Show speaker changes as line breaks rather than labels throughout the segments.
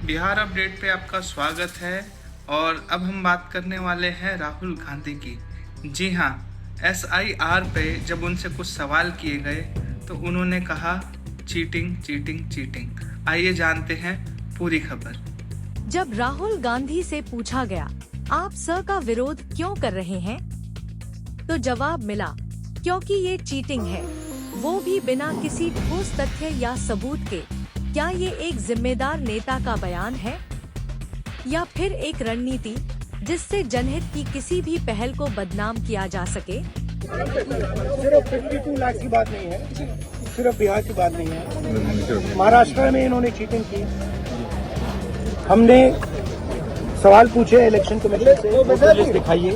Bihar update पे आपका स्वागत है। और अब हम बात करने वाले हैं राहुल गांधी की। जी हाँ, SIR पे जब उनसे कुछ सवाल किए गए तो उन्होंने कहा चीटिंग चीटिंग चीटिंग। आइए जानते हैं पूरी खबर।
जब राहुल गांधी से पूछा गया आप सर का विरोध क्यों कर रहे हैं, तो जवाब मिला क्योंकि ये चीटिंग है, वो भी बिना किसी ठोस तथ्य या सबूत के। क्या ये एक जिम्मेदार नेता का बयान है या फिर एक रणनीति जिससे जनहित की किसी भी पहल को बदनाम किया जा सके?
सिर्फ 52 लाख की बात नहीं है, सिर्फ बिहार की बात नहीं है। महाराष्ट्र में इन्होंने चीटिंग की। हमने सवाल पूछे इलेक्शन कमीशन से, वोटर लिस्ट दिखाइए,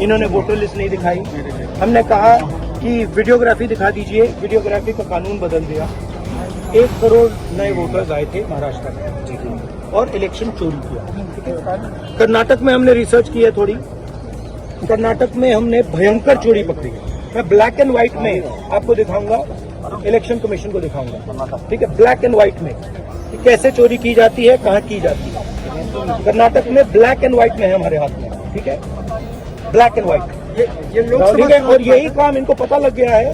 इन्होंने वोटर लिस्ट नहीं दिखाई। हमने कहा कि वीडियोग्राफी दिखा दीजिए, वीडियोग्राफी का कानून बदल दिया। 1 करोड़ नए वोटर्स आए थे महाराष्ट्र में और इलेक्शन चोरी किया। कर्नाटक में हमने रिसर्च की है थोड़ी, कर्नाटक में हमने भयंकर चोरी पकड़ी है। मैं ब्लैक एंड व्हाइट में आपको दिखाऊंगा, इलेक्शन कमीशन को दिखाऊंगा, ठीक है, ब्लैक एंड व्हाइट में कि कैसे चोरी की जाती है, कहाँ की जाती है। कर्नाटक में ब्लैक एंड व्हाइट में है हमारे हाथ में, ठीक है, ब्लैक एंड व्हाइट। ये लोकसभा है और यही काम इनको पता लग गया है,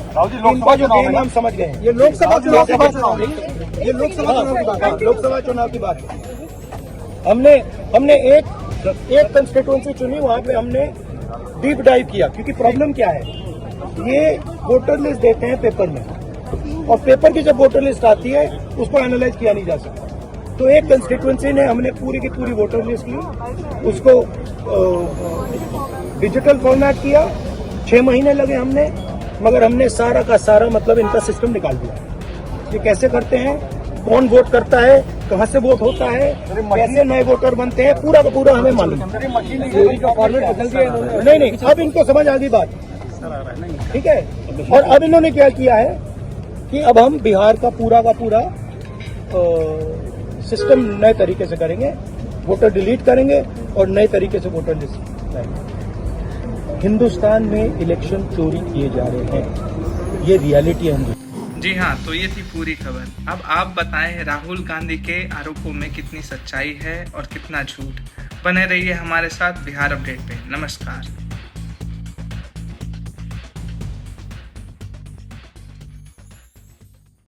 इनका जो गेम हम समझ गए हैं। ये लोकसभा चुनाव की बात है, ये लोकसभा चुनाव की बात है, लोकसभा चुनाव की बात है। हमने एक कंस्टिट्यूएंसी चुनी, वहां पे हमने डीप डाइव किया, क्योंकि प्रॉब्लम क्या है, ये वोटर लिस्ट देते हैं पेपर में, और पेपर की जब वोटर लिस्ट आती है उसको एनालाइज किया नहीं जा सकता। तो एक कंस्टिट्यूएंसी ने हमने पूरी की पूरी वोटर लिस्ट ली, उसको डिजिटल फॉर्मेट किया। 6 महीने लगे हमने, मगर हमने सारा का सारा मतलब इनका सिस्टम निकाल दिया। ये कैसे करते हैं, कौन वोट करता है, कहां से वोट होता है, कैसे नए वोटर बनते हैं, पूरा का पूरा हमें मालूम। नहीं, अब इनको समझ आ गई बात, ठीक है। और अब इन्होंने क्या किया है कि अब हम बिहार का पूरा सिस्टम नए तरीके से करेंगे, वोटर डिलीट करेंगे और नए तरीके से वोटर लिस्ट लाएंगे। हिंदुस्तान में इलेक्शन चोरी किए जा रहे हैं, ये रियलिटी है।
जी हाँ, तो ये थी पूरी खबर। अब आप बताएं राहुल गांधी के आरोपों में कितनी सच्चाई है और कितना झूठ। बने रहिए हमारे साथ बिहार अपडेट पे। नमस्कार।